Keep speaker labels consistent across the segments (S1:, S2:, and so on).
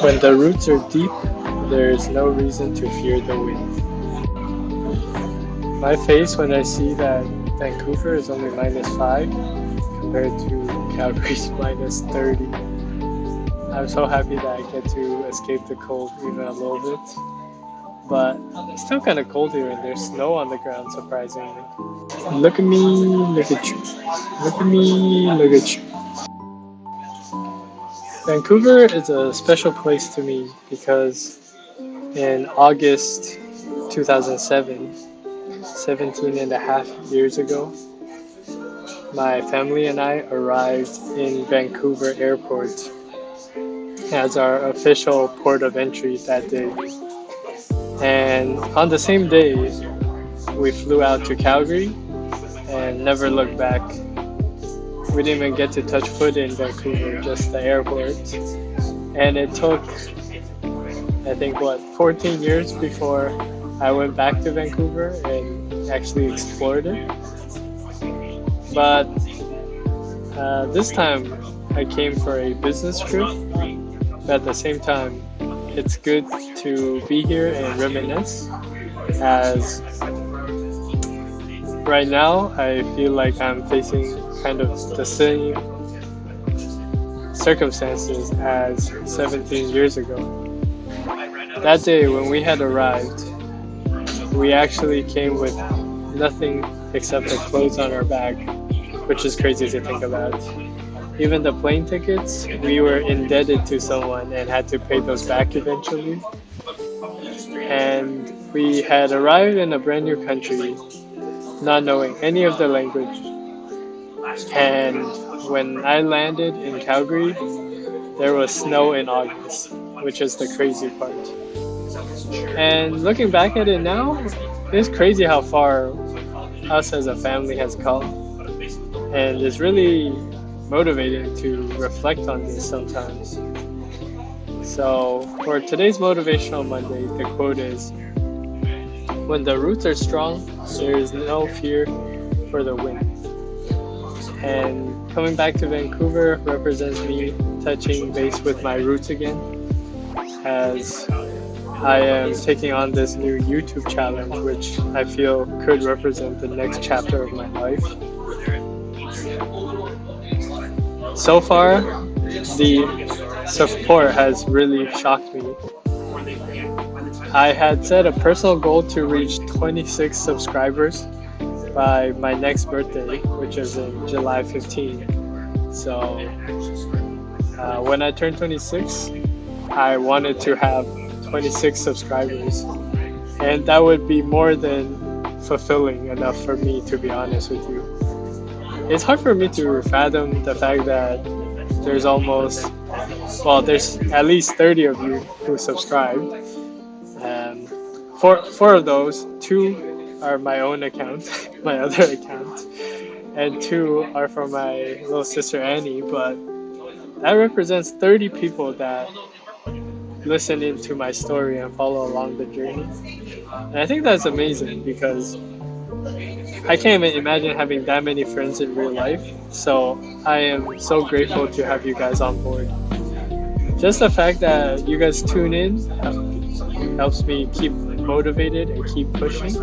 S1: When the roots are deep, there is no reason to fear the wind. My face when I see that Vancouver is only -5 compared to Calgary's -30. I'm so happy that I get to escape the cold even a little bit. But it's still kind of cold here and there's snow on the ground, surprisingly. Look at me, look at you. Look at me, look at you. Vancouver is a special place to me because in August 2007, 17 and a half years ago, my family and I arrived in Vancouver Airport as our official port of entry that day. And on the same day, we flew out to Calgary and never looked back. We didn't even get to touch foot in Vancouver, just the airport. And it took, I think, 14 years before I went back to Vancouver and actually explored it. But this time I came for a business trip. But at the same time, it's good to be here and reminisce, as right now I feel like I'm facing kind of the same circumstances as 17 years ago. That day when we had arrived, we actually came with nothing except the clothes on our back, which is crazy to think about. Even the plane tickets, we were indebted to someone and had to pay those back eventually. And we had arrived in a brand new country, not knowing any of the language. And when I landed in Calgary, there was snow in August, which is the crazy part. And looking back at it now, it's crazy how far us as a family has come. And it's really motivating to reflect on this sometimes. So for today's Motivational Monday, the quote is, "When the roots are strong, there is no fear for the wind." And coming back to Vancouver represents me touching base with my roots again, as I am taking on this new YouTube challenge, which I feel could represent the next chapter of my life. So far, the support has really shocked me. I had set a personal goal to reach 26 subscribers by my next birthday, which is in July 15. So when I turned 26, I wanted to have 26 subscribers, and that would be more than fulfilling enough for me, to be honest with you. It's hard for me to fathom the fact that there's there's at least 30 of you who subscribed. Four of those, 2 are my own account, my other account, and 2 are from my little sister Annie, but that represents 30 people that listen into my story and follow along the journey. And I think that's amazing because I can't even imagine having that many friends in real life, so I am so grateful to have you guys on board. Just the fact that you guys tune in helps me keep motivated and keep pushing.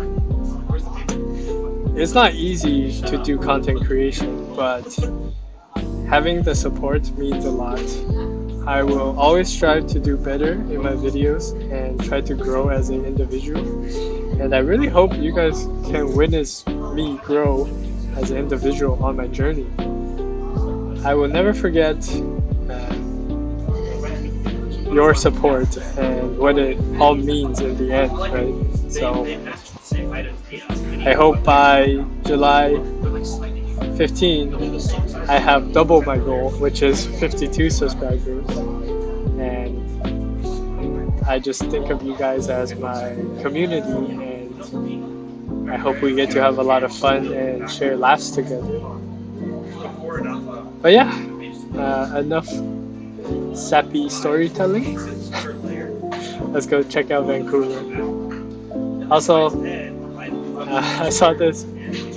S1: It's not easy to do content creation, but having the support means a lot. I will always strive to do better in my videos and try to grow as an individual. And I really hope you guys can witness me grow as an individual on my journey. I will never forget your support and what it all means in the end, right? So I hope by July 15, I have double my goal, which is 52 subscribers. And I just think of you guys as my community, and I hope we get to have a lot of fun and share laughs together. But yeah, enough sappy storytelling. Let's go check out Vancouver. Also, I saw this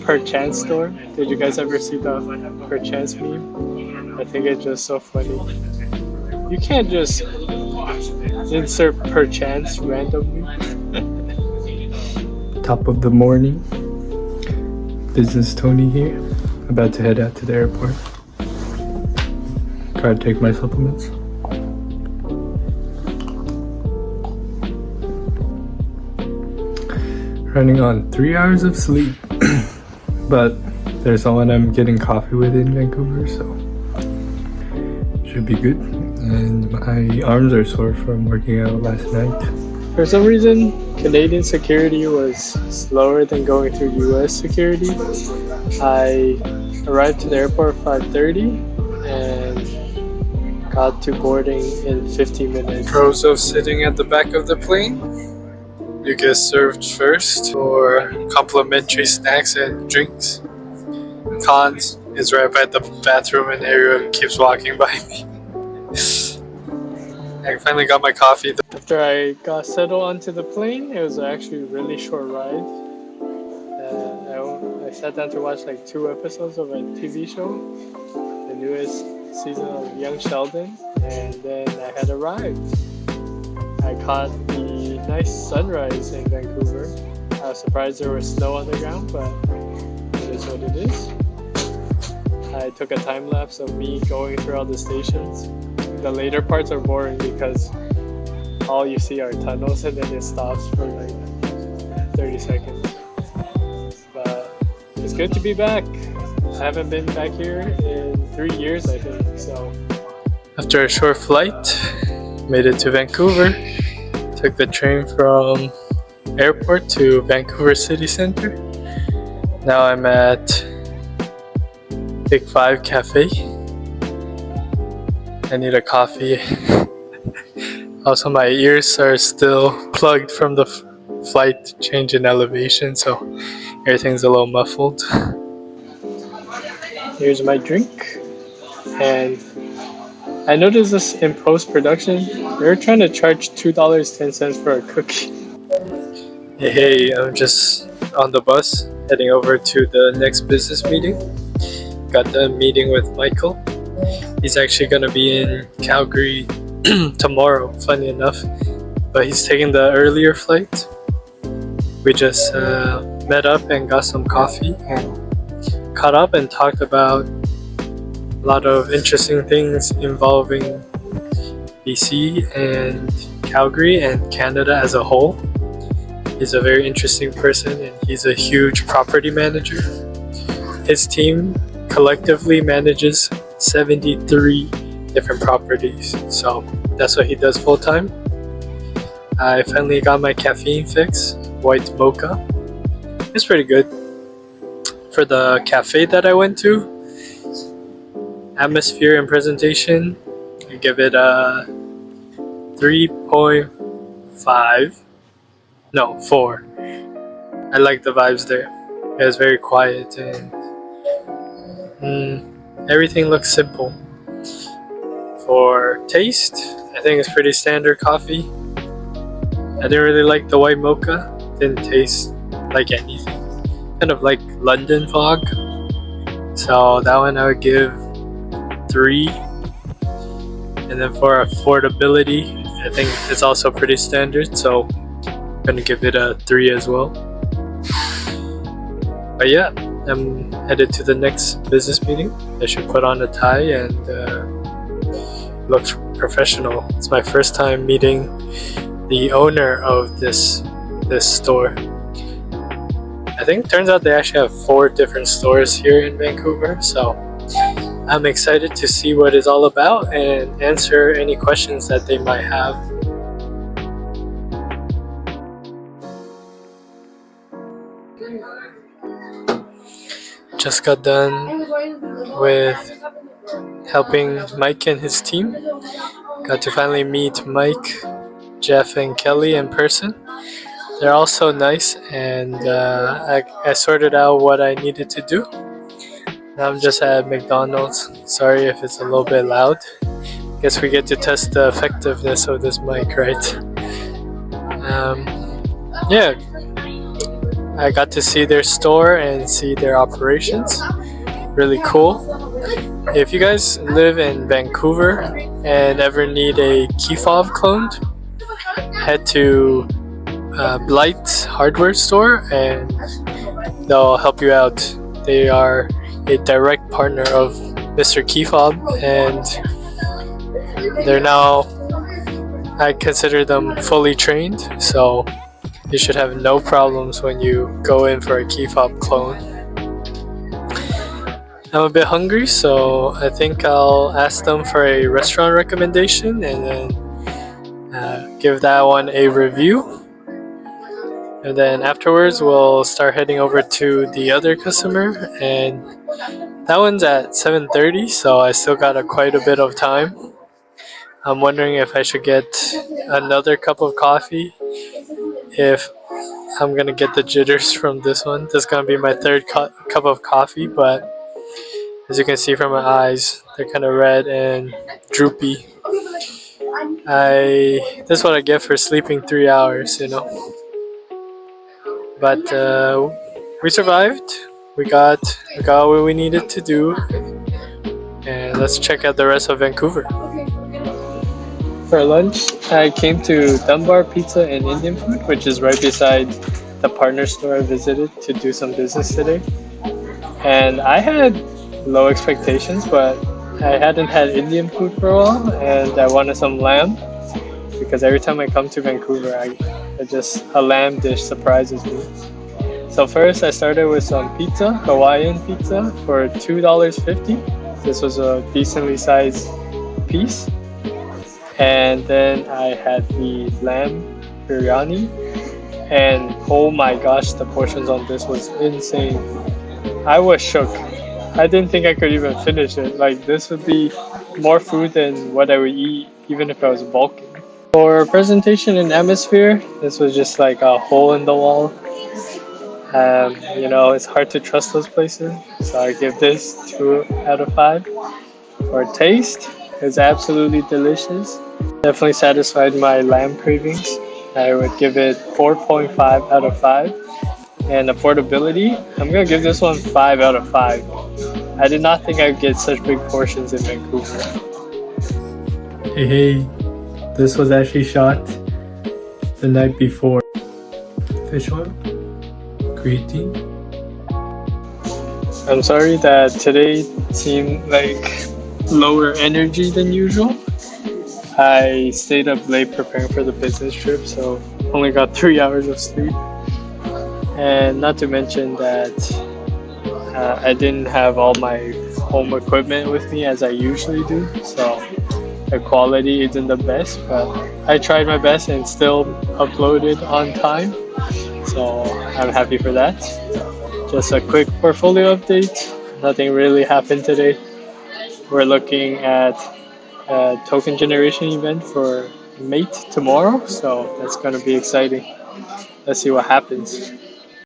S1: PERCHANCE store. Did you guys ever see the PERCHANCE meme? I think it's just so funny. You can't just Insert perchance randomly.
S2: Top of the morning. Business Tony here. About to head out to the airport. Try to take my supplements. Running on 3 hours of sleep. But there's someone I'm getting coffee with in Vancouver, so should be good. And my arms are sore from working out last night.
S1: For some reason, Canadian security was slower than going through US security. I arrived to the airport at 5:30 and got to boarding in 50 minutes.
S2: Pros of sitting at the back of the plane: you get served first for complimentary snacks and drinks. Cons is right by the bathroom and everyone keeps walking by me. I finally got my coffee.
S1: After I got settled onto the plane, it was actually a really short ride. I sat down to watch like 2 episodes of a TV show, the newest season of Young Sheldon, and then I had arrived. I caught the nice sunrise in Vancouver. I was surprised there was snow on the ground, but it is what it is. I took a time lapse of me going through all the stations. The later parts are boring because all you see are tunnels and then it stops for like 30 seconds. But it's good to be back. I haven't been back here in 3 years, I think, so.
S2: After a short flight, made it to Vancouver. Took the train from airport to Vancouver city center. Now I'm at TakeFiveCafe. I need a coffee. Also, my ears are still plugged from the flight change in elevation, so everything's a little muffled.
S1: Here's my drink. And I noticed this in post-production. They're trying to charge $2.10 for a cookie.
S2: Hey, I'm just on the bus heading over to the next business meeting. Got the meeting with Michael. He's actually going to be in Calgary tomorrow, funny enough, but he's taking the earlier flight. We just met up and got some coffee and caught up and talked about a lot of interesting things involving BC and Calgary and Canada as a whole. He's a very interesting person and he's a huge property manager. His team collectively manages 73 different properties, so that's what he does full time. I finally got my caffeine fix, white mocha. It's pretty good. For the cafe that I went to, atmosphere and presentation, I give it a 3.5. No, 4. I like the vibes there. It was very quiet and everything looks simple. For taste, I think it's pretty standard coffee. I didn't really like the white mocha. Didn't taste like anything. Kind of like London fog. So that one I would give 3. And then for affordability, I think it's also pretty standard. So I'm gonna give it a 3 as well. But yeah, I'm headed to the next business meeting. I should put on a tie and look professional. It's my first time meeting the owner of this store. I think it turns out they actually have 4 different stores here in Vancouver, so I'm excited to see what it's all about and answer any questions that they might have. Just got done with helping Mike and his team. Got to finally meet Mike, Jeff, and Kelly in person. They're all so nice, and I sorted out what I needed to do. Now I'm just at McDonald's. Sorry if it's a little bit loud. Guess we get to test the effectiveness of this mic, right? Yeah, I got to see their store and see their operations. Really cool. If you guys live in Vancouver and ever need a key fob cloned, head to Blight's hardware store and they'll help you out. They are a direct partner of Mr. Keyfob, and they're now, I consider them fully trained, so you should have no problems when you go in for a Keyfob clone. I'm a bit hungry, so I think I'll ask them for a restaurant recommendation and then give that one a review. And then afterwards, we'll start heading over to the other customer, and that one's at 7:30, so I still got quite a bit of time. I'm wondering if I should get another cup of coffee, if I'm gonna get the jitters from this one. This is gonna be my third cup of coffee, but as you can see from my eyes, they're kind of red and droopy. This is what I get for sleeping 3 hours, you know. But we survived. We got what we needed to do, and let's check out the rest of Vancouver.
S1: For lunch, I came to Dunbar Pizza and Indian Food, which is right beside the partner store I visited to do some business today. And I had low expectations, but I hadn't had Indian food for a while, and I wanted some lamb because every time I come to Vancouver, a lamb dish surprises me. So first, I started with some pizza, Hawaiian pizza, for $2.50. This was a decently sized piece. And then I had the lamb biryani, and oh my gosh, the portions on this was insane. I was shook. I didn't think I could even finish it. Like, this would be more food than what I would eat even if I was bulking. For presentation and atmosphere, this was just like a hole in the wall. It's hard to trust those places, so I give this 2 out of 5. For taste, it's absolutely delicious. Definitely satisfied my lamb cravings. I would give it 4.5 out of 5. And affordability, I'm gonna give this one 5 out of 5. I did not think I'd get such big portions in Vancouver.
S2: Hey, this was actually shot the night before. Fish oil, creatine.
S1: I'm sorry that today seemed like lower energy than usual. I stayed up late preparing for the business trip, so only got 3 hours of sleep. And not to mention that I didn't have all my home equipment with me as I usually do, so the quality isn't the best, but I tried my best and still uploaded on time, so I'm happy for that. Just a quick portfolio update. Nothing really happened today. We're looking at a token generation event for Mate tomorrow, so that's going to be exciting. Let's see what happens.